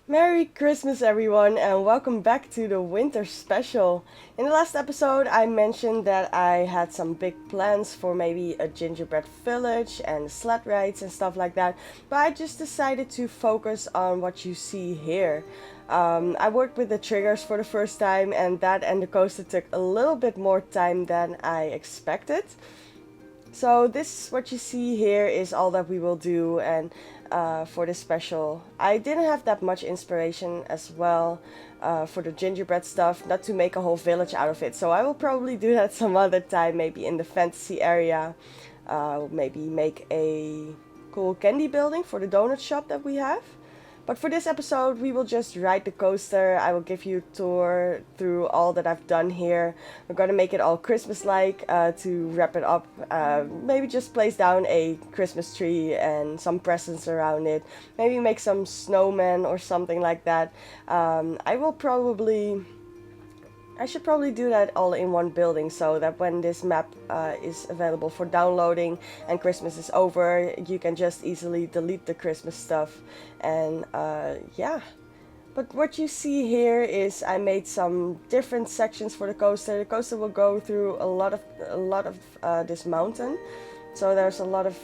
Merry Christmas, everyone, and welcome back to the winter special. In the last episode, I mentioned that I had some big plans for maybe a gingerbread village and sled rides and stuff like that, but I just decided to focus on what you see here. I worked with the triggers for the first time, and that and the coaster took a little bit more time than I expected. So this, what you see here, is all that we will do, and for this special, I didn't have that much inspiration as well for the gingerbread stuff, not to make a whole village out of it. So I will probably do that some other time, maybe in the fantasy area. Maybe make a cool candy building for the donut shop that we have. But for this episode, we will just ride the coaster. I will give you a tour through all that I've done here. We're gonna make it all Christmas-like to wrap it up. Maybe just place down a Christmas tree and some presents around it. Maybe make some snowmen or something like that. I should probably do that all in one building so that when this map is available for downloading and Christmas is over, you can just easily delete the Christmas stuff. And yeah. But what you see here is I made some different sections for the coaster. The coaster will go through a lot of this mountain. So there's a lot of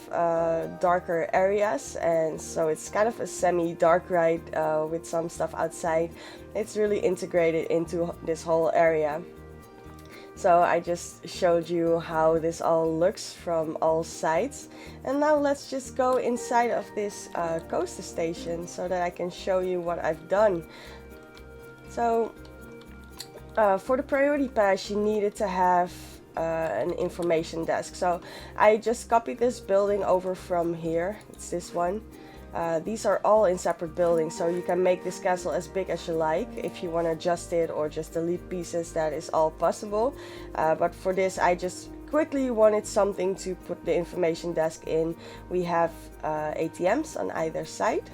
darker areas, and so it's kind of a semi-dark ride with some stuff outside. It's really integrated into this whole area. So I just showed you how this all looks from all sides. And now let's just go inside of this coaster station so that I can show you what I've done. So for the priority pass, you needed to have an information desk. So I just copied this building over from here. It's this one. These are all in separate buildings, so you can make this castle as big as you like. If you want to adjust it or just delete pieces, that is all possible. But for this, I just quickly wanted something to put the information desk in. We have ATMs on either side.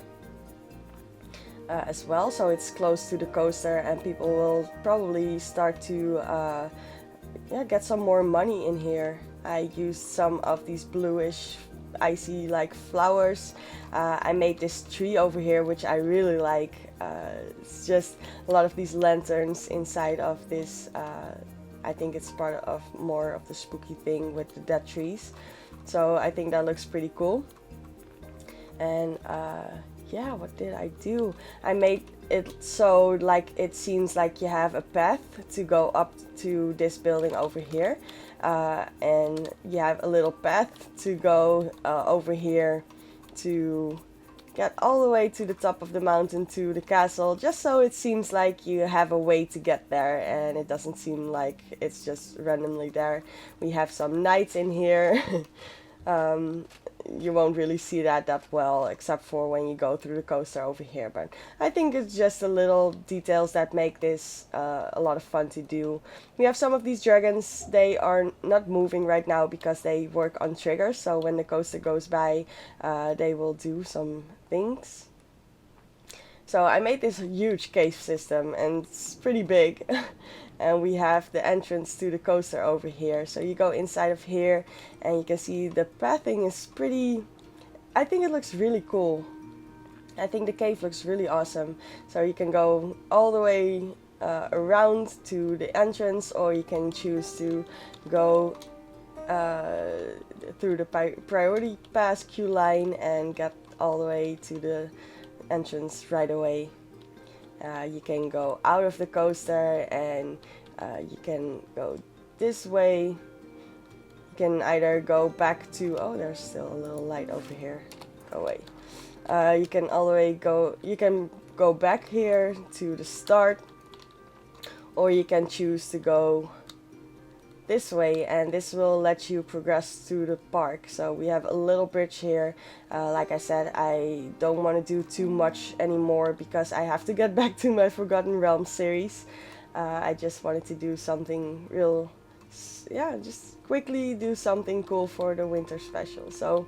As well, so it's close to the coaster, and people will probably start to get some more money in here. I used some of these bluish icy like flowers. I made this tree over here, which I really like. It's just a lot of these lanterns inside of this. I think it's part of more of the spooky thing with the dead trees. So I think that looks pretty cool. And yeah, what did I do? I made it so like it seems like you have a path to go up to this building over here, and you have a little path to go over here to get all the way to the top of the mountain to the castle, just so it seems like you have a way to get there and it doesn't seem like it's just randomly there. We have some knights in here. You won't really see that well, except for when you go through the coaster over here, but I think it's just the little details that make this a lot of fun to do. We have some of these dragons. They are not moving right now because they work on triggers, so when the coaster goes by, they will do some things. So I made this huge cave system, and it's pretty big. And we have the entrance to the coaster over here. So you go inside of here and you can see the pathing is pretty... I think it looks really cool. I think the cave looks really awesome. So you can go all the way around to the entrance, or you can choose to go through the priority pass queue line and get all the way to the entrance right away. You can go out of the coaster and you can go this way. You can either go back to... Oh, there's still a little light over here. Go away. You can all the way go... You can go back here to the start, or you can choose to go this way, and this will let you progress through the park. So we have a little bridge here. Like I said, I don't want to do too much anymore because I have to get back to my Forgotten Realms series. I just wanted to do something real, just quickly do something cool for the winter special. So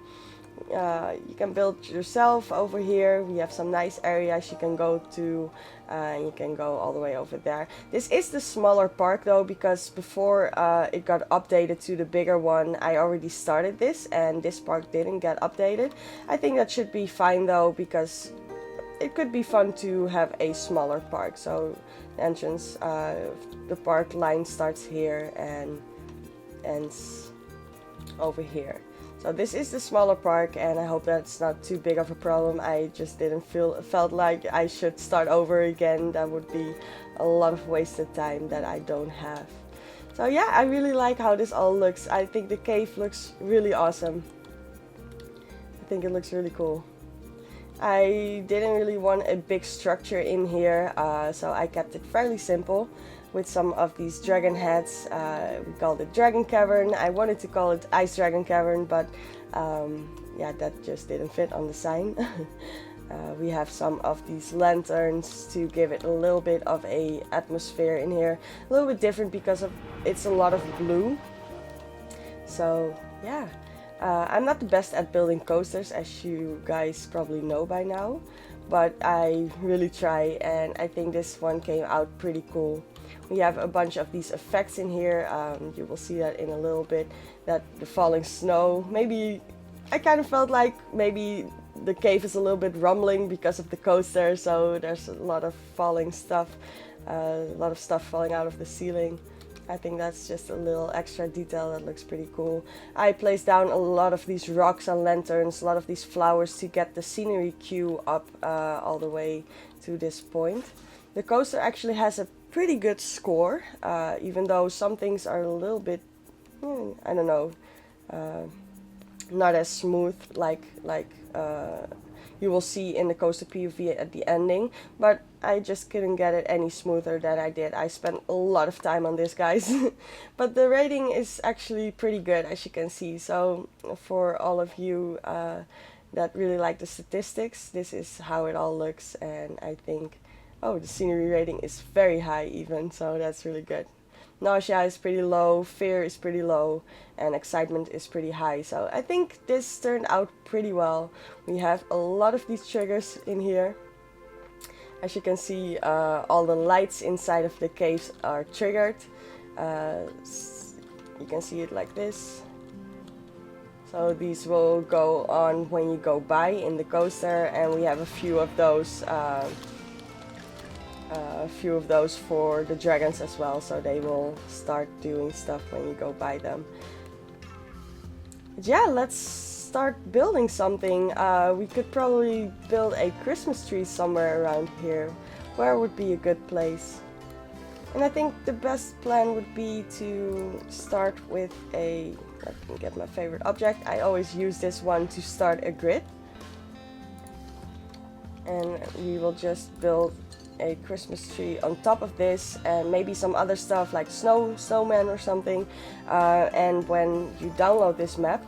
you can build yourself over here. We have some nice areas you can go to. You can go all the way over there. This is the smaller park though, because before it got updated to the bigger one, I already started this, and this park didn't get updated. I think that should be fine though, because it could be fun to have a smaller park. So the entrance, the park line starts here and ends over here. So this is the smaller park, and I hope that's not too big of a problem. I just felt like I should start over again. That would be a lot of wasted time that I don't have. So yeah, I really like how this all looks. I think the cave looks really awesome. I think it looks really cool. I didn't really want a big structure in here, so I kept it fairly simple with some of these dragon heads. We called it Dragon Cavern. I wanted to call it Ice Dragon Cavern, but yeah, that just didn't fit on the sign. We have some of these lanterns to give it a little bit of a atmosphere in here. A little bit different because it's a lot of blue. So yeah, I'm not the best at building coasters, as you guys probably know by now, but I really try, and I think this one came out pretty cool. We have a bunch of these effects in here. You will see that in a little bit, that the falling snow. Maybe I kind of felt like maybe the cave is a little bit rumbling because of the coaster, so there's a lot of falling stuff, a lot of stuff falling out of the ceiling. I think that's just a little extra detail that looks pretty cool. I placed down a lot of these rocks and lanterns, a lot of these flowers to get the scenery queue up all the way to this point. The coaster actually has a pretty good score, even though some things are a little bit, I don't know, not as smooth like you will see in the coaster POV at the ending, but I just couldn't get it any smoother than I did. I spent a lot of time on this, guys. But the rating is actually pretty good, as you can see. So for all of you that really like the statistics, this is how it all looks, and I think, oh, the scenery rating is very high even, so that's really good. Nausea is pretty low, fear is pretty low, and excitement is pretty high. So I think this turned out pretty well. We have a lot of these triggers in here. As you can see, all the lights inside of the caves are triggered. You can see it like this. So these will go on when you go by in the coaster, and we have a few of those for the dragons as well, so they will start doing stuff when you go by them. But yeah, let's start building something. We could probably build a Christmas tree somewhere around here. Where would be a good place? And I think the best plan would be to start with a, let me get my favorite object. I always use this one to start a grid. And we will just build a Christmas tree on top of this, and maybe some other stuff like snowman or something. And when you download this map,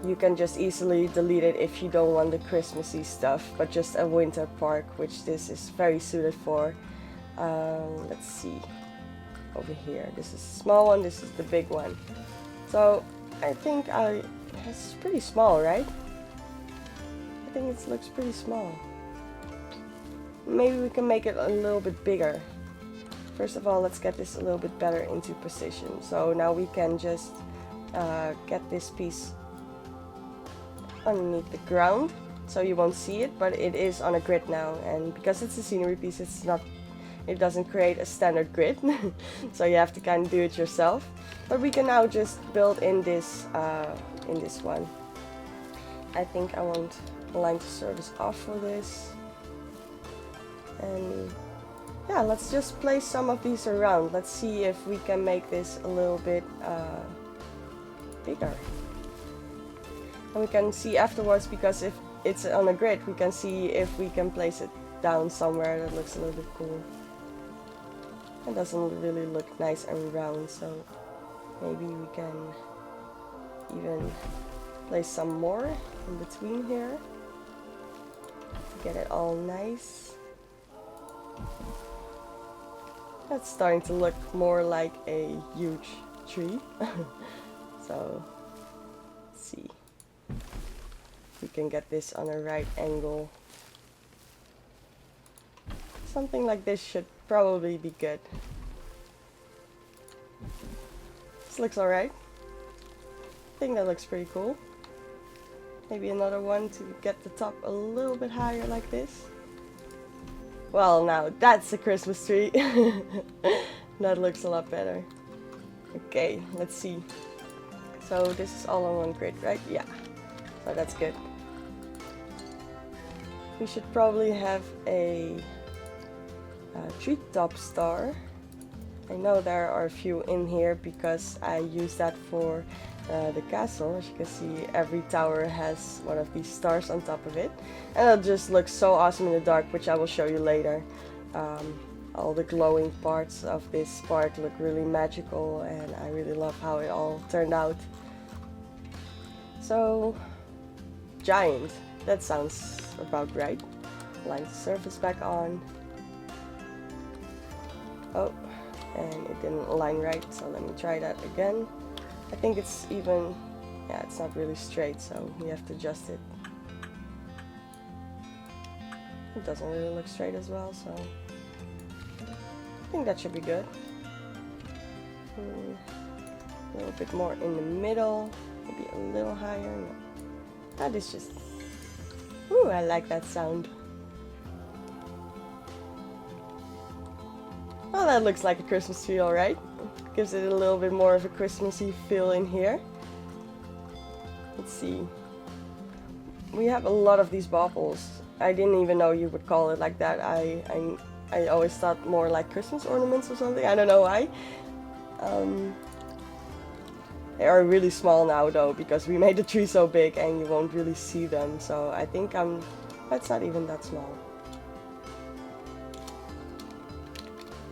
you can just easily delete it if you don't want the Christmassy stuff, but just a winter park, which this is very suited for. Let's see, over here, this is the small one, this is the big one. So I think it's pretty small, right? I think it looks pretty small. Maybe we can make it a little bit bigger. First of all, let's get this a little bit better into position. So now we can just get this piece underneath the ground, so you won't see it, but it is on a grid now, and because it's a scenery piece, it doesn't create a standard grid. So you have to kind of do it yourself. But we can now just build in this one. I think I want align to service off for this. And yeah, let's just place some of these around. Let's see if we can make this a little bit bigger. And we can see afterwards, because if it's on a grid, we can see if we can place it down somewhere that looks a little bit cool. It doesn't really look nice and round, so maybe we can even place some more in between here to get it all nice. That's starting to look more like a huge tree. So let's see. We can get this on a right angle. Something like this should probably be good. This looks alright. I think that looks pretty cool. Maybe another one to get the top a little bit higher like this. Well, now that's a Christmas tree. That looks a lot better. Okay, let's see. So this is all on one grid, right? Yeah. So that's good. We should probably have a treetop star. I know there are a few in here because I use that for the castle. As you can see, every tower has one of these stars on top of it, and it just looks so awesome in the dark, which I will show you later. All the glowing parts of this park look really magical, and I really love how it all turned out. So, giant, that sounds about right. Line the surface back on. Oh, and it didn't align right, so let me try that again. I think it's even, yeah, it's not really straight, so we have to adjust it. It doesn't really look straight as well, so I think that should be good. A little bit more in the middle, maybe a little higher. No. That is just, ooh, I like that sound. Well, that looks like a Christmas tree, alright. Gives it a little bit more of a Christmassy feel in here. Let's see. We have a lot of these baubles. I didn't even know you would call it like that. I always thought more like Christmas ornaments or something. I don't know why. They are really small now though, because we made the tree so big and you won't really see them. So I think that's not even that small.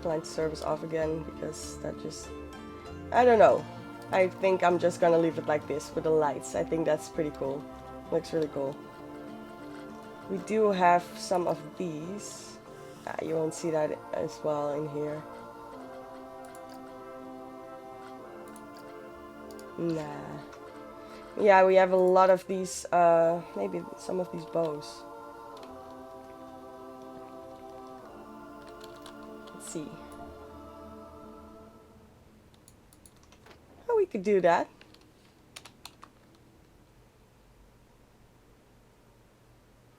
Line service off again because that just, I don't know. I think I'm just gonna leave it like this with the lights. I think that's pretty cool. Looks really cool. We do have some of these. You won't see that as well in here. Nah. Yeah, we have a lot of these, maybe some of these bows. Let's see. Oh, we could do that.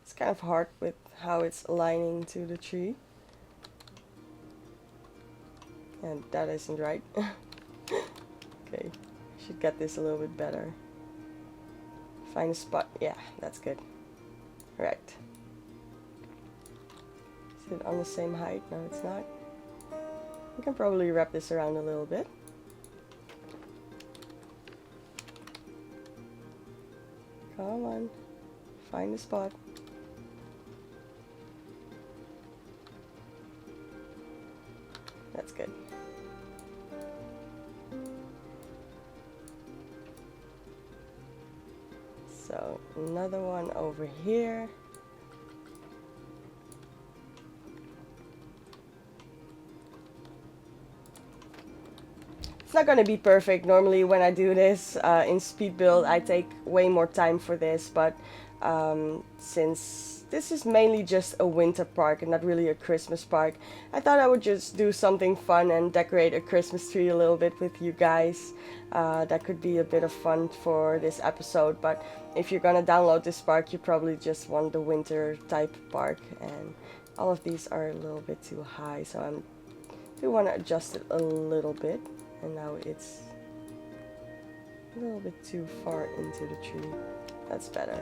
It's kind of hard with how it's aligning to the tree. And that isn't right. Okay, should get this a little bit better. Find a spot. Yeah, that's good. Right. Is it on the same height? No, it's not. We can probably wrap this around a little bit. Come on. Find a spot. That's good. So another one over here. It's not going to be perfect. Normally when I do this in speed build I take way more time for this, but since this is mainly just a winter park and not really a Christmas park, I thought I would just do something fun and decorate a Christmas tree a little bit with you guys. That could be a bit of fun for this episode, but if you're gonna download this park you probably just want the winter type park, and all of these are a little bit too high, so I do want to adjust it a little bit, and now it's a little bit too far into the tree. That's better.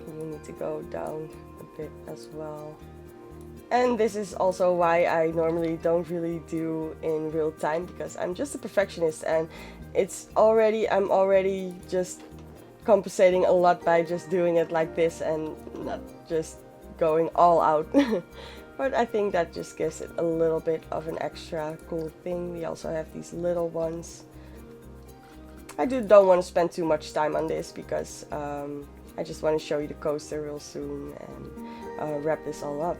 You need to go down a bit as well. And this is also why I normally don't really do in real time, because I'm just a perfectionist and I'm already just compensating a lot by just doing it like this and not just going all out. But I think that just gives it a little bit of an extra cool thing. We also have these little ones. I don't want to spend too much time on this because I just want to show you the coaster real soon and wrap this all up.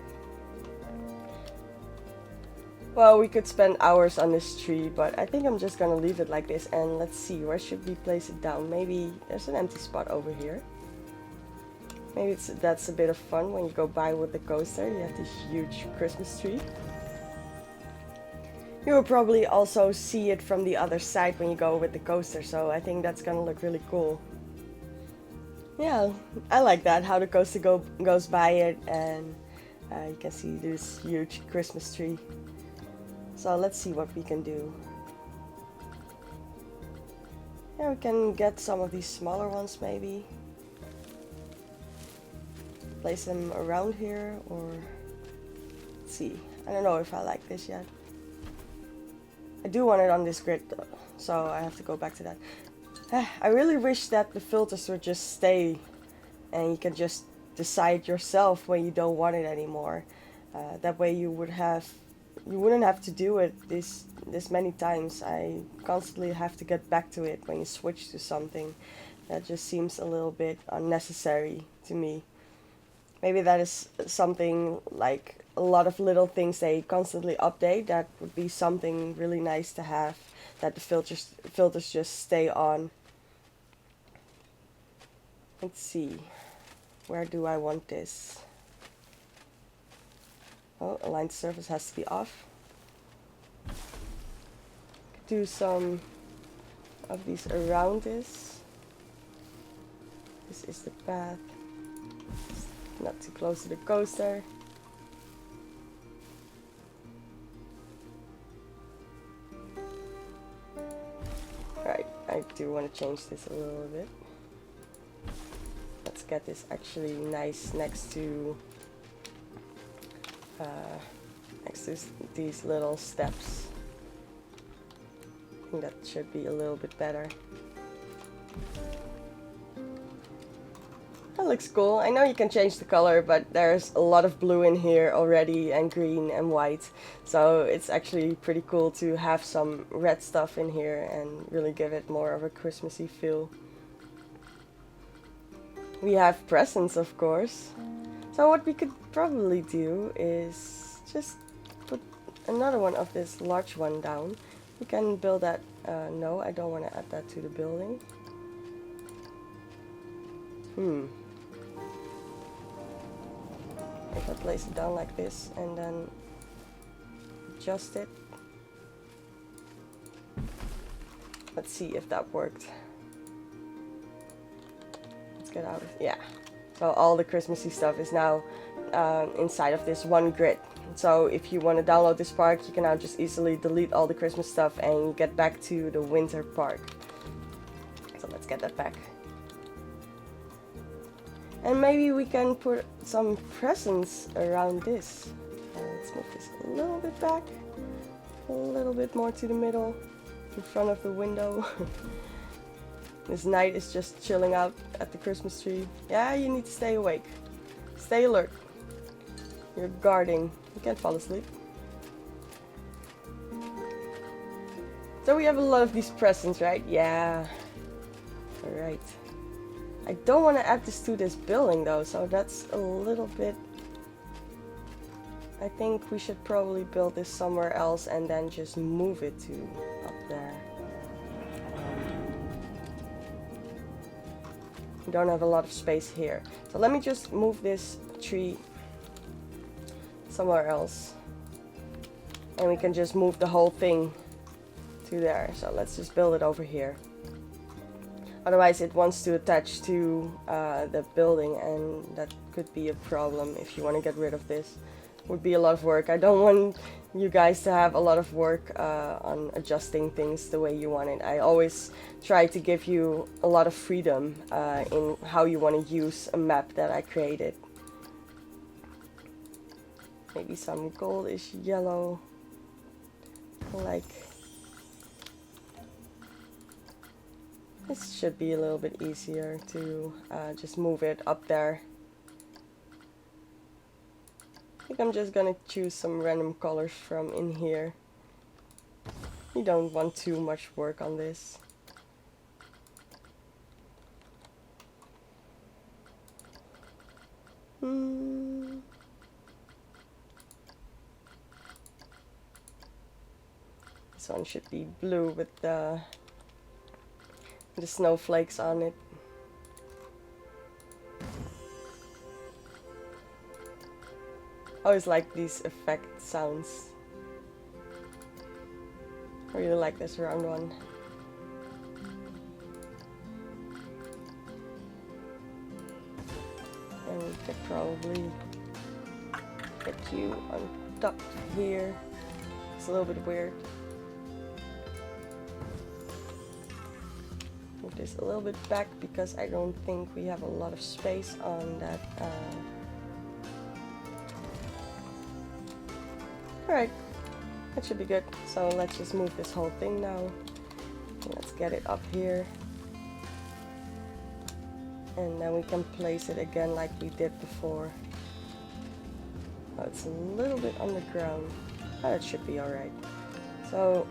Well, we could spend hours on this tree, but I think I'm just gonna leave it like this, and let's see, where should we place it down? Maybe there's an empty spot over here. Maybe that's a bit of fun when you go by with the coaster. You have this huge Christmas tree. You will probably also see it from the other side when you go with the coaster, so I think that's gonna look really cool. Yeah, I like that, how the coaster goes by it, and you can see this huge Christmas tree. So let's see what we can do. Yeah, we can get some of these smaller ones maybe. Place them around here, or let's see. I don't know if I like this yet. I do want it on this grid though, so I have to go back to that. I really wish that the filters would just stay and you can just decide yourself when you don't want it anymore. That way you wouldn't have to do it this many times. I constantly have to get back to it when you switch to something. That just seems a little bit unnecessary to me. Maybe that is something like a lot of little things they constantly update. That would be something really nice to have, that the filters just stay on. Let's see. Where do I want this? Oh, aligned surface has to be off. Could do some of these around this. This is the path. Not too close to the coaster. Right, I do want to change this a little bit. Let's get this actually nice next to these little steps. I think that should be a little bit better. That looks cool. I know you can change the color, but there's a lot of blue in here already, and green and white. So it's actually pretty cool to have some red stuff in here and really give it more of a Christmassy feel. We have presents, of course. So what we could probably do is just put another one of this large one down. We can build that. No, I don't want to add that to the building. If I place it down like this and then adjust it. Let's see if that worked. Let's get out of it. Yeah. So all the Christmassy stuff is now inside of this one grid. So if you want to download this park, you can now just easily delete all the Christmas stuff and get back to the winter park. So let's get that back. And maybe we can put some presents around this. Let's move this a little bit back, a little bit more to the middle, in front of the window. This knight is just chilling out at the Christmas tree. Yeah, you need to stay awake. Stay alert. You're guarding. You can't fall asleep. So we have a lot of these presents, right? Yeah. Alright. I don't want to add this to this building though, so that's a little bit... I think we should probably build this somewhere else and then just move it to up there. We don't have a lot of space here. So let me just move this tree somewhere else. And we can just move the whole thing to there. So let's just build it over here. Otherwise it wants to attach to the building, and that could be a problem if you want to get rid of this. Would be a lot of work. I don't want you guys to have a lot of work on adjusting things the way you want it. I always try to give you a lot of freedom in how you want to use a map that I created. Maybe some goldish yellow, like this should be a little bit easier to just move it up there. I think I'm just gonna choose some random colors from in here. You don't want too much work on this. This one should be blue with the snowflakes on it. I always like these effect sounds. I really like this round one. could probably get you on top here. It's a little bit weird. Move this a little bit back because I don't think we have a lot of space on that. Alright, that should be good. So let's just move this whole thing now. Let's get it up here. And then we can place it again like we did before. Oh, it's a little bit underground. Oh, that should be alright. So,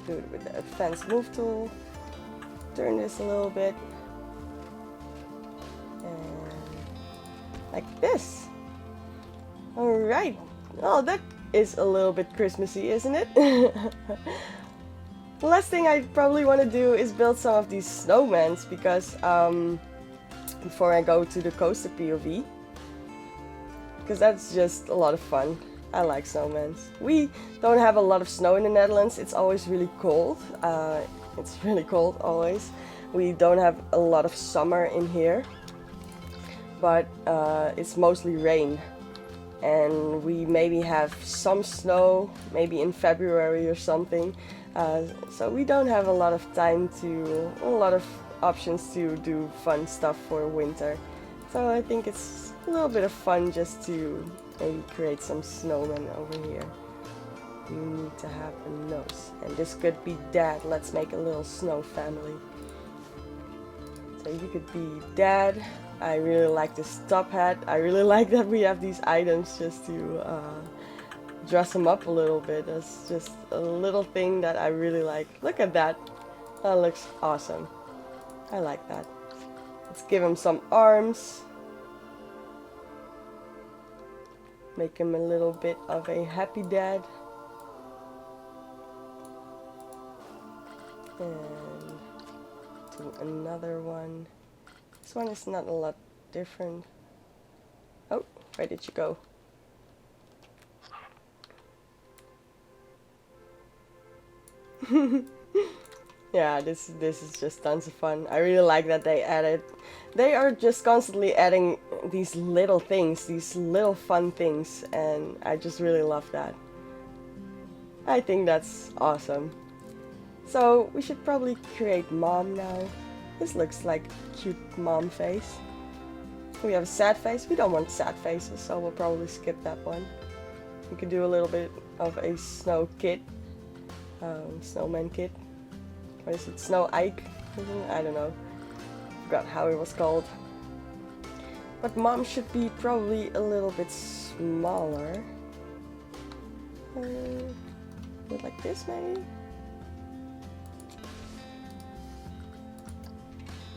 do it with the advanced move tool. Turn this a little bit. And like this. Alright. Oh, that is a little bit Christmassy, isn't it? The last thing I probably want to do is build some of these snowmans because before I go to the coaster POV, because that's just a lot of fun. I like snowmans. We don't have a lot of snow in the Netherlands. It's always really cold. It's really cold always. We don't have a lot of summer in here, but it's mostly rain. And we maybe have some snow, maybe in February or something. So we don't have a lot of time a lot of options to do fun stuff for winter. So I think it's a little bit of fun just to maybe create some snowmen over here. You need to have a nose. And this could be Dad. Let's make a little snow family. So you could be Dad. I really like this top hat. I really like that we have these items just to dress him up a little bit. That's just a little thing that I really like. Look at that. That looks awesome. I like that. Let's give him some arms. Make him a little bit of a happy dad. And do another one. This one is not a lot different. Oh, where did you go? Yeah, this is just tons of fun. I really like that they are just constantly adding these little things, these little fun things, and I just really love that. I think that's awesome. So we should probably create Mom now. This looks like a cute mom face. We have a sad face. We don't want sad faces, so we'll probably skip that one. We could do a little bit of a snow kid, snowman kid. What is it? Snow Ike? I don't know. Forgot how it was called. But Mom should be probably a little bit smaller. Do it like this maybe?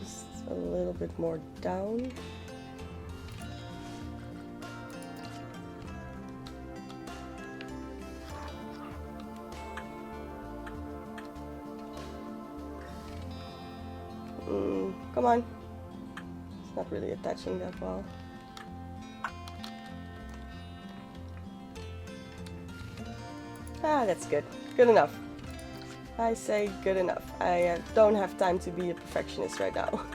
Just a little bit more down. Come on. It's not really attaching that well. Ah, that's good. Good enough. I say good enough. I don't have time to be a perfectionist right now.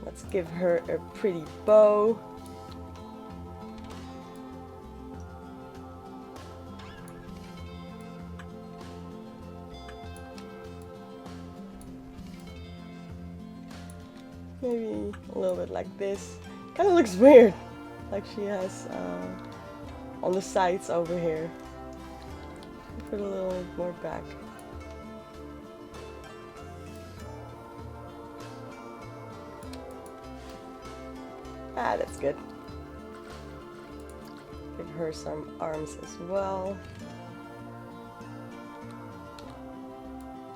Let's give her a pretty bow. Maybe a little bit like this. Kind of looks weird. Like she has on the sides over here. Put a little more back. Ah, that's good. Give her some arms as well.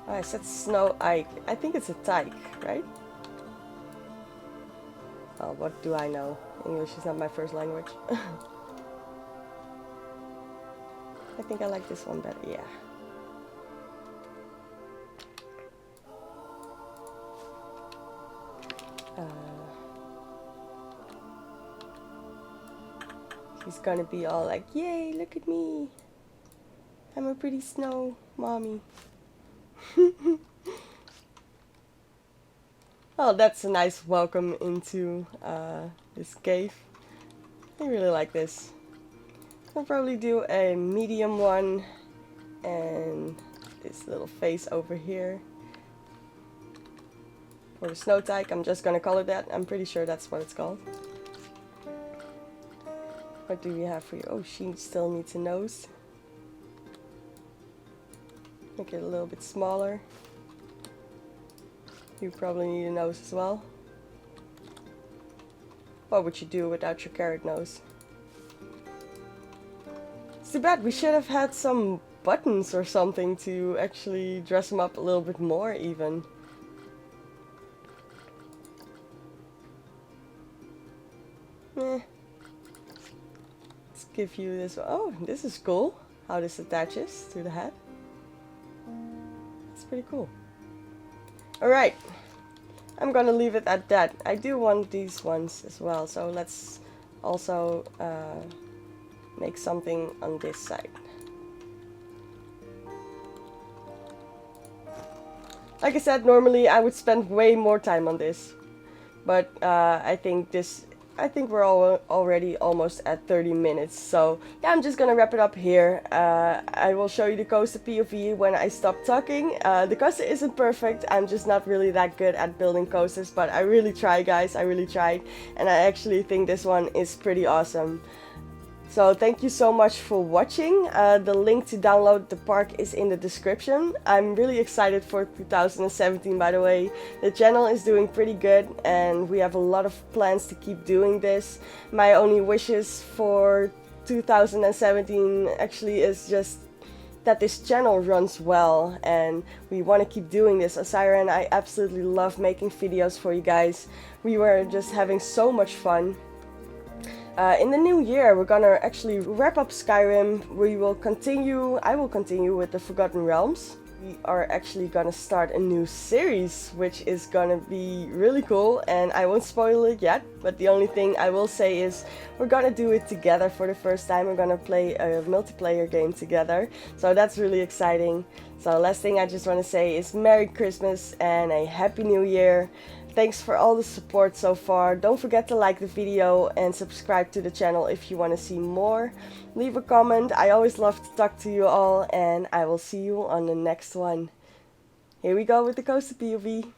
Oh, I said Snow Ike. I think it's a tyke, right? Oh, what do I know? English is not my first language. I think I like this one better, yeah. She's gonna be all like, yay, look at me. I'm a pretty snow mommy. Oh, that's a nice welcome into this cave. I really like this. I'll probably do a medium one and this little face over here. For the snow tyke, I'm just gonna call it that. I'm pretty sure that's what it's called. What do we have for you? Oh, she still needs a nose. Make it a little bit smaller. You probably need a nose as well. What would you do without your carrot nose? It's too bad. We should have had some buttons or something to actually dress them up a little bit more even. Eh. Let's give you this. Oh, this is cool. How this attaches to the head. It's pretty cool. Alright. I'm gonna leave it at that. I do want these ones as well, so let's also make something on this side. Like I said, normally I would spend way more time on this, but I think we're already almost at 30 minutes, so yeah, I'm just gonna wrap it up here. I will show you the coaster POV when I stop talking. The coaster isn't perfect, I'm just not really that good at building coasters, but I really try, guys, I really tried, and I actually think this one is pretty awesome. So thank you so much for watching. The link to download the park is in the description. I'm really excited for 2017, by the way. The channel is doing pretty good and we have a lot of plans to keep doing this. My only wishes for 2017 actually is just that this channel runs well and we want to keep doing this. Asira and I absolutely love making videos for you guys. We were just having so much fun. In the new year, we're gonna actually wrap up Skyrim. I will continue with the Forgotten Realms. We are actually gonna start a new series, which is gonna be really cool, and I won't spoil it yet, but the only thing I will say is we're gonna do it together for the first time. We're gonna play a multiplayer game together, so that's really exciting. So last thing I just want to say is Merry Christmas and a Happy New Year. Thanks for all the support so far. Don't forget to like the video and subscribe to the channel if you want to see more. Leave a comment. I always love to talk to you all and I will see you on the next one. Here we go with the coaster POV.